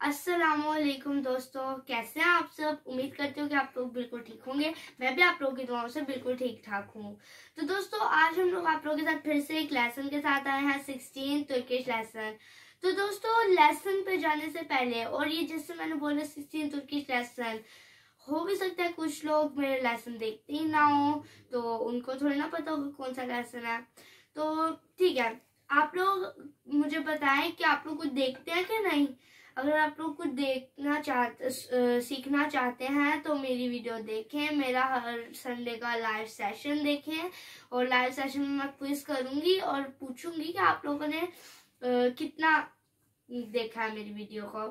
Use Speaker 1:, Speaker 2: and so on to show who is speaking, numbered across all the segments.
Speaker 1: अस्सलामुअलैकुम दोस्तों, कैसे हैं आप सब। उम्मीद करती हूँ कि आप लोग बिल्कुल ठीक होंगे। मैं भी आप लोगों की दुआओं से बिल्कुल ठीक ठाक हूँ। तो दोस्तों, आज हम लोग आप लोगों के साथ फिर से एक लेसन के साथ आए हैं, 16 तुर्किश लेसन। तो दोस्तों, लेसन पे जाने से पहले, और ये जैसे मैंने बोला 16 तुर्किश लेसन, हो भी सकता है कुछ लोग मेरे लेसन देखते ही ना हो, तो उनको थोड़ी ना पता होगा कौन सा लेसन है। तो ठीक है, आप लोग मुझे बताएं कि आप लोग कुछ देखते हैं कि नहीं। अगर आप लोग कुछ सीखना चाहते हैं तो मेरी वीडियो देखें, मेरा हर संडे का लाइव सेशन देखें। और लाइव सेशन में मैं क्विज करूंगी और पूछूंगी कि आप लोगों ने कितना देखा है मेरी वीडियो को।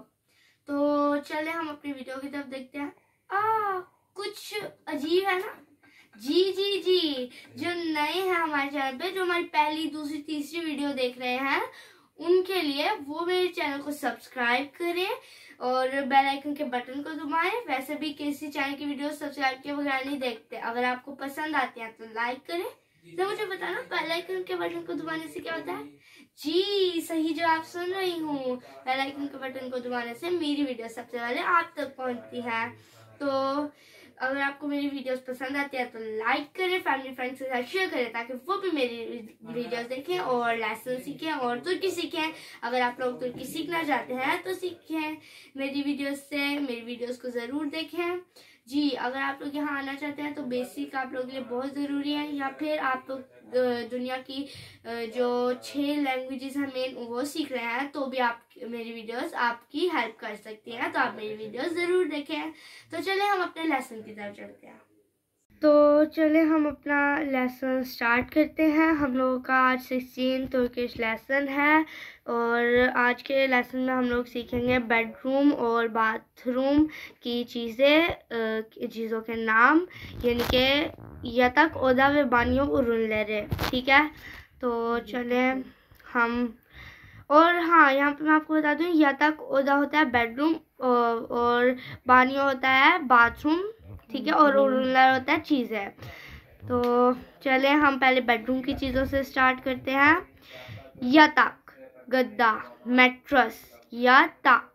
Speaker 1: तो चले हम अपनी वीडियो की तरफ देखते हैं। कुछ अजीब है ना। जी जी जी, जो नए हैं हमारे चैनल पे, जो हमारी पहली, दूसरी, तीसरी वीडियो देख रहे हैं, उनके लिए वो मेरे चैनल को सब्सक्राइब करें और बेल आइकन के बटन को दबाएं। वैसे भी किसी चैनल की वीडियो सब्सक्राइब किए बगैर नहीं देखते। अगर आपको पसंद आती है तो लाइक करें। तो मुझे बताना, बेल आइकन के बटन को दबाने से क्या होता है। जी सही जवाब सुन रही हूँ, बेल आइकन के बटन को दबाने से मेरी वीडियो सबसे पहले आप तक पहुंचती है। तो अगर आपको मेरी वीडियोस पसंद आती है तो लाइक करें, फैमिली फ्रेंड्स के साथ शेयर करें, ताकि वो भी मेरी वीडियोस देखें और लेसन सीखें और तुर्की सीखें। अगर आप लोग तुर्की सीखना चाहते हैं तो सीखें मेरी वीडियोस से, मेरी वीडियोस को ज़रूर देखें। जी, अगर आप लोग यहाँ आना चाहते हैं तो बेसिक आप लोगों के लिए बहुत ज़रूरी है, या फिर आप लोग दुनिया की जो 6 लैंग्वेजेस हैं मेन, वो सीख रहे हैं, तो भी आप मेरी वीडियोस आपकी हेल्प कर सकती हैं। तो आप मेरी वीडियोस ज़रूर देखें। तो चले हम अपने लेसन की तरफ चलते हैं। तो चले हम अपना लेसन स्टार्ट करते हैं। हम लोगों का आज 16 तुर्किश लेसन है और आज के लेसन में हम लोग सीखेंगे बेडरूम और बाथरूम की चीज़ों के नाम, यानी कि yatak oda ve banyo ürünleri। ठीक है, तो चले हम। और हाँ, यहाँ पे मैं आपको बता दूँ, yatak oda होता है बेडरूम और बानियो होता है बाथरूम। ठीक है, और ürünler होता है चीज़ें। तो चले हम पहले बेडरूम की चीज़ों से स्टार्ट करते हैं। yatak गद्दा, मैट्रेस, याताक।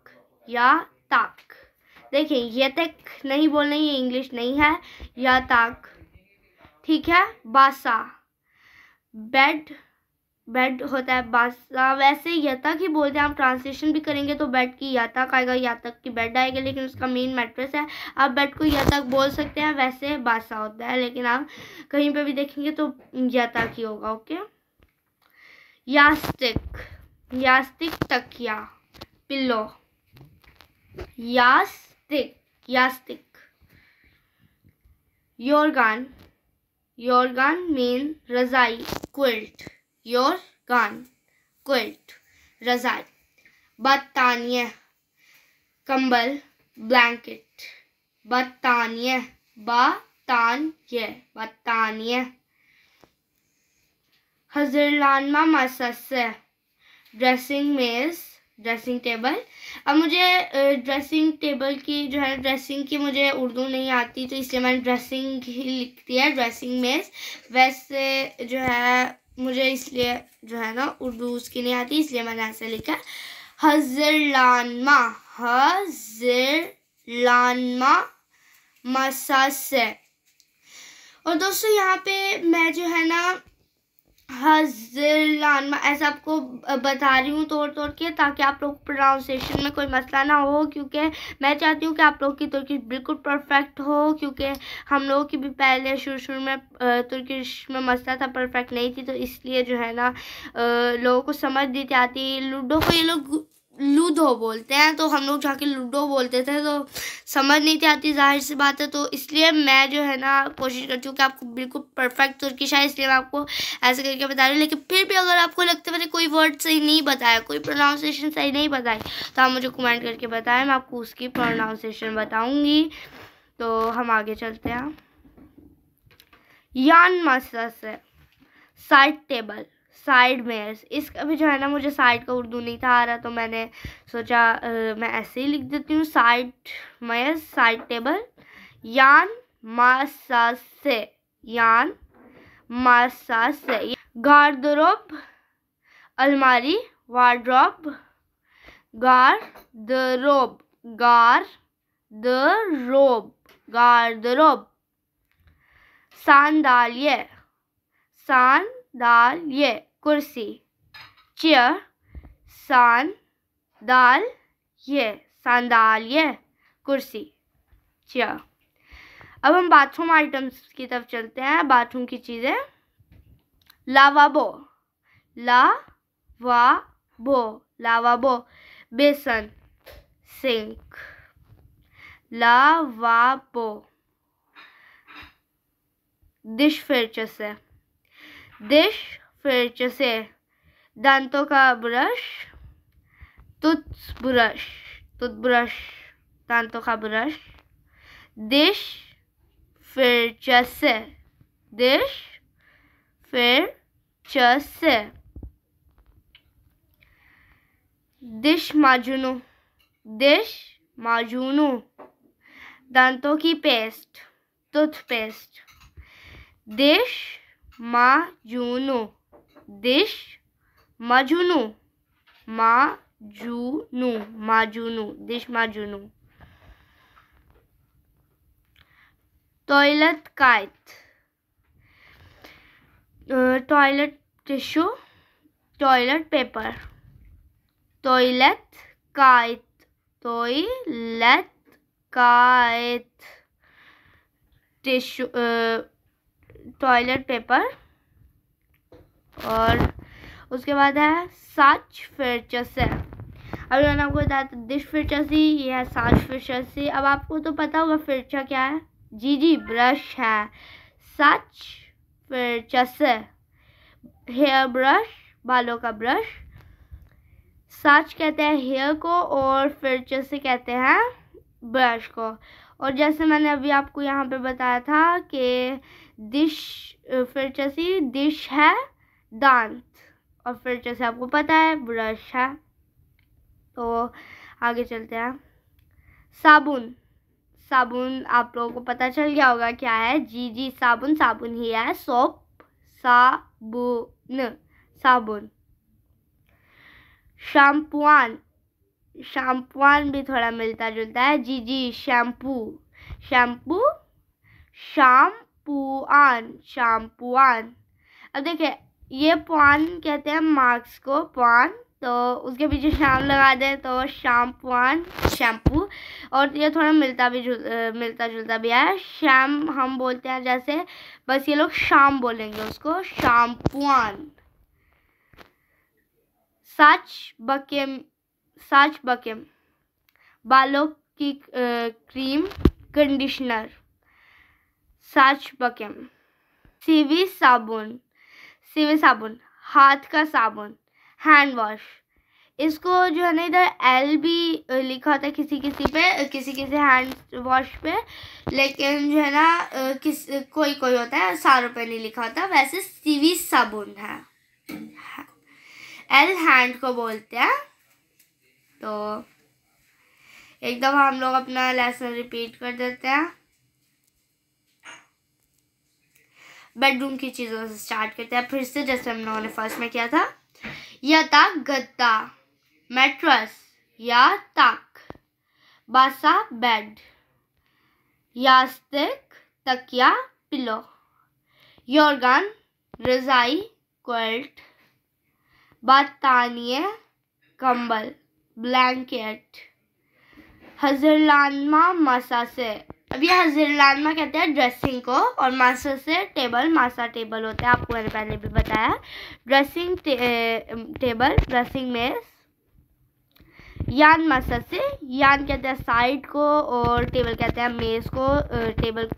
Speaker 1: देखिए, yatak नहीं बोलना, ये इंग्लिश नहीं है, याताक। ठीक है, बासा, बेड होता है बासा। वैसे यातक ही बोलते हैं, आप ट्रांसलेशन भी करेंगे तो बेड की यातक आएगा, यातक की बेड आएगा, लेकिन उसका मेन मैट्रेस है। आप बेड को यातक बोल सकते हैं, वैसे बासा होता है, लेकिन आप कहीं पे भी देखेंगे तो यातक ही होगा। ओके, यास्तिक तकिया, पिल्लो, यास्तिक। योरगान मीन रजाई, क्विल्ट, क्विल्ट, रजाई। बत्तानिया, कंबल, ब्लैंकेट, बत्तानिया। हजरलानमा मसासे, ड्रेसिंग मेज, ड्रेसिंग टेबल। अब मुझे ड्रेसिंग टेबल की जो है, ड्रेसिंग की मुझे उर्दू नहीं आती, तो इसलिए मैंने ड्रेसिंग ही लिख दिया है, ड्रेसिंग मेज। वैसे जो है मुझे इसलिए जो है ना उर्दू उसकी नहीं आती, इसलिए मैंने ऐसे लिखा है हजरलानमा मसासे। और दोस्तों, यहाँ पे मैं जो है ना हजरलानमा ऐसा आपको बता रही हूँ तोड़ के, ताकि आप लोग प्रोनाउंसिएशन में कोई मसला ना हो, क्योंकि मैं चाहती हूँ कि आप लोग की तुर्किश बिल्कुल परफेक्ट हो। क्योंकि हम लोगों की भी पहले शुरू में तुर्किश में मसला था, परफेक्ट नहीं थी, तो इसलिए जो है ना लोगों को समझ नहीं आती। लूडो को ये लोग लूडो बोलते हैं, तो हम लोग जाके लूडो बोलते थे, तो समझ नहीं आती, जाहिर सी बात है। तो इसलिए मैं जो है ना कोशिश करती हूँ कि आपको बिल्कुल परफेक्ट तुर्किश है, इसलिए मैं आपको ऐसे करके बता रही हूँ। लेकिन फिर भी अगर आपको लगता है मैंने कोई वर्ड सही नहीं बताया, कोई प्रोनाउंसिएशन सही नहीं बताई, तो आप मुझे कमेंट करके बताएं, मैं आपको उसकी प्रोनाउंसिएशन बताऊँगी। तो हम आगे चलते हैं। यान मसास, साइड टेबल, साइड मेज। इसका भी जो है ना मुझे साइड का उर्दू नहीं था आ रहा, तो मैंने सोचा मैं ऐसे ही लिख देती हूँ, साइड मेज, साइड टेबल। यान मासासे, गार्डरोब, अलमारी, वार्डरोब, गार्डरोब, गार्डरोब, गार्डरोब। सांडाल्ये, सांडाल्ये, कुर्सी। चेयर, सांडाल्ये, सांडाल्ये, कुर्सी, चेयर। अब हम बाथरूम आइटम्स की तरफ चलते हैं, बाथरूम की चीजें। लावाबो, लावाबो, लावाबो। बेसन, सिंक, लावाबो। डिश फिरचसे, डिश फिरचसे। दांतों का ब्रश, टूथब्रश, टूथब्रश, दांतों का ब्रश। डिश फिरचसे, डिश फिरचसे। डिश माजुनु, डिश माजुनु। दांतों की पेस्ट, टूथपेस्ट। डिश माजुनु, डिश माजुनु, माजुनु, माजुनु, डिश माजुनु। टॉयलेट काइट, toilet tissue, toilet paper. Toilet काइट, टॉयलेट काइट। Tissue, toilet paper. और उसके बाद है साच फिरचसे। अभी मैंने आपको बताया था डिश फिरचसी, ये है साच फिरचसी। अब आपको तो पता होगा फिरचा क्या है। जी ब्रश है। साच फिरचसे, हेयर ब्रश, बालों का ब्रश। साच कहते हैं हेयर को और फिरचसे कहते हैं ब्रश को। और जैसे मैंने अभी आपको यहाँ पे बताया था कि डिश फिरचसी, डिश है दांत, और फिरचसे आपको पता है ब्रश है। तो आगे चलते हैं। साबुन, साबुन आप लोगों को पता चल गया होगा क्या है। जी साबुन, साबुन ही है। सोप, साबुन, साबुन। शैम्पुआन, शैम्पुआन भी थोड़ा मिलता जुलता है। जी शैम्पू, शैम्पू, शैम्पुआन, शैम्पुआन। अब देखिए ये पुआन कहते हैं मार्क्स को, पुआन, तो उसके पीछे शाम लगा दें तो शैम्पुआन, शैम्पू। और ये थोड़ा मिलता जुलता भी है। शाम हम बोलते हैं जैसे, बस ये लोग शाम बोलेंगे उसको, शैम्पुआन। साच बकेम, साच बकेम, बालों की क्रीम, कंडीशनर, साच बकेम। सीवी साबुन, सीवी साबुन, हाथ का साबुन, हैंड वॉश। इसको जो है ना इधर एल भी लिखा होता है किसी पे, किसी हैंड वॉश पे, लेकिन जो है ना कोई होता है सारों पे नहीं लिखा होता। वैसे सीवी साबुन है, एल हैंड को बोलते हैं। तो एक दफा हम लोग अपना लेसन रिपीट कर देते हैं। बेडरूम की चीजों से स्टार्ट करते हैं फिर से, जैसे हम लोगों ने फर्स्ट में किया था। यता गद्दा, मैट्रेस, या ताक। बासा, बेड। यास्तिक, तकिया, पिलो। योरगन, रजाई, क्विल्ट। बातानिये, कंबल, ब्लैंकेट। हजरलानमा मसा से, अब ये हजरलानमा कहते हैं ड्रेसिंग को, और मासा से टेबल, मासा टेबल होता है, आपको मैंने पहले भी बताया। ड्रेसिंग टेबल, ड्रेसिंग मेज। यान मासा से, यान कहते हैं साइड को, और टेबल कहते हैं मेज को। टेबल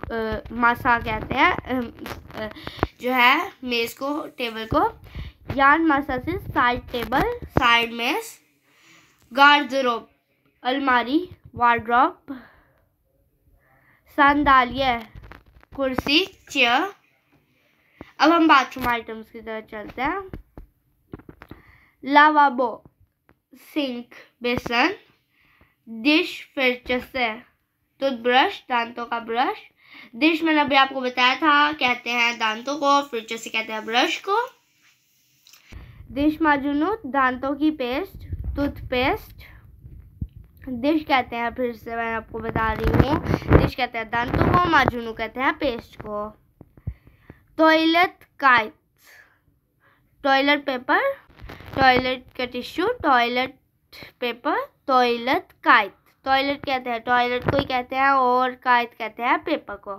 Speaker 1: मासा कहते हैं जो है मेज को, टेबल को। यान मासा से साइड टेबल, साइड मेज। गार्डरोब, अलमारी, वार्डरोब। सांडाल्ये, कुर्सी, चेयर। अब हम बाथरूम आइटम्स की तरफ चलते हैं। लावाबो, सिंक, बेसन। डिश फिरचसे, टूथब्रश, दांतों का ब्रश। डिश मैंने अभी आपको बताया था कहते हैं दांतों को, फिरचसे कहते हैं ब्रश को। डिश माजुनु, दांतों की पेस्ट, टूथपेस्ट। डिश कहते हैं, फिर से मैं आपको बता रही हूँ, डिश कहते हैं दांतों को, माजुनू कहते हैं पेस्ट को। टॉयलेट काइट, टॉयलेट पेपर, टॉयलेट का टिश्यू, टॉयलेट पेपर, टॉयलेट काइट। टॉयलेट कहते हैं टॉयलेट को ही कहते हैं और काइट कहते हैं पेपर को।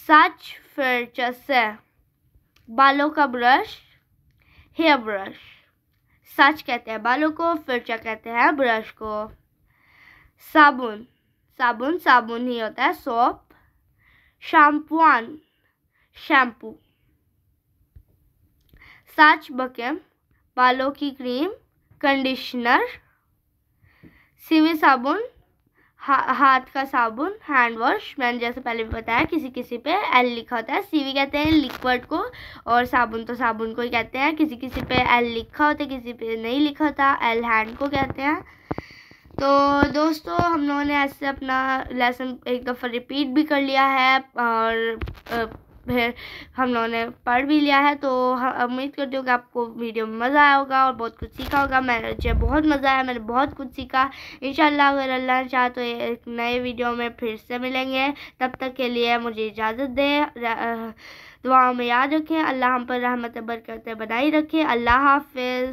Speaker 1: सच फिर से बालों का ब्रश, हेयर ब्रश। सच कहते हैं बालों को, फिर कहते हैं ब्रश को। साबुन, साबुन साबुन ही होता है, सोप। शैम्पून, शैम्पू। सच बकेम, बालों की क्रीम, कंडीशनर। सीवी साबुन, हाथ का साबुन, हैंड वॉश। मैंने जैसे पहले भी बताया किसी किसी पे एल लिखा होता है। सीवी कहते हैं लिक्विड को और साबुन तो साबुन को ही कहते हैं। किसी किसी पे एल लिखा होता है, किसी पे नहीं लिखा होता। एल हैंड को कहते हैं। तो दोस्तों हम लोगों ने ऐसे अपना लेसन एक दफ़ा रिपीट भी कर लिया है और फिर हम लोगों ने पढ़ भी लिया है। तो उम्मीद करती हूँ कि आपको वीडियो में मज़ा आया होगा और बहुत कुछ सीखा होगा। मुझे बहुत मज़ा आया, मैंने बहुत कुछ सीखा। इंशाल्लाह अगर अल्लाह चाहे तो एक नए वीडियो में फिर से मिलेंगे। तब तक के लिए मुझे इजाज़त दें। दुआओं में याद रखें। अल्लाह हम पर रहमत बरकत बनाई रखे। अल्लाह हाफिज़।